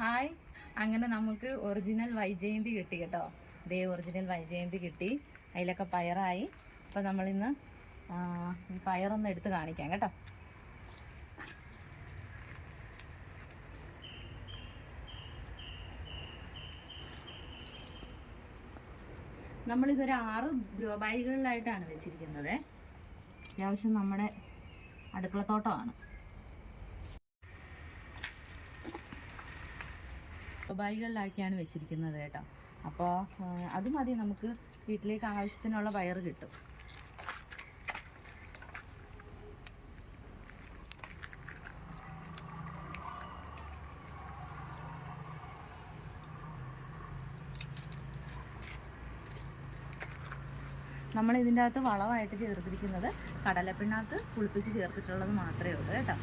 Hi. അങ്ങനെ നമുക്ക് original Vyjayanthi കിട്ടി കേട്ടോ. ഒറിജിനൽ വൈജയന്തി കിട്ടി. അതിലൊക്കെ പയറായി. അപ്പോൾ നമ്മളിന്ന് പയറൊന്ന് എടുത്ത് കാണിക്കാം കേട്ടോ. നമ്മളിതൊരു 6 ഗ്രോ ബാഗുകളിലായിട്ടാണ് വെച്ചിരിക്കുന്നത്. അത്യാവശ്യം നമ്മുടെ അടുക്കളത്തോട്ടമാണ്. ബാഗുകളിലാക്കിയാണ് വെച്ചിരിക്കുന്നത് കേട്ടോ. അപ്പോൾ അത് മതി, നമുക്ക് വീട്ടിലേക്ക് ആവശ്യത്തിനുള്ള പയർ കിട്ടും. നമ്മൾ ഇതിൻ്റെ അകത്ത് വളമായിട്ട് ചേർത്തിരിക്കുന്നത് കടലപ്പിണ്ണാക്ക് പുളിപ്പിച്ച് ചേർത്തിട്ടുള്ളത് മാത്രമേ ഉള്ളൂ കേട്ടോ.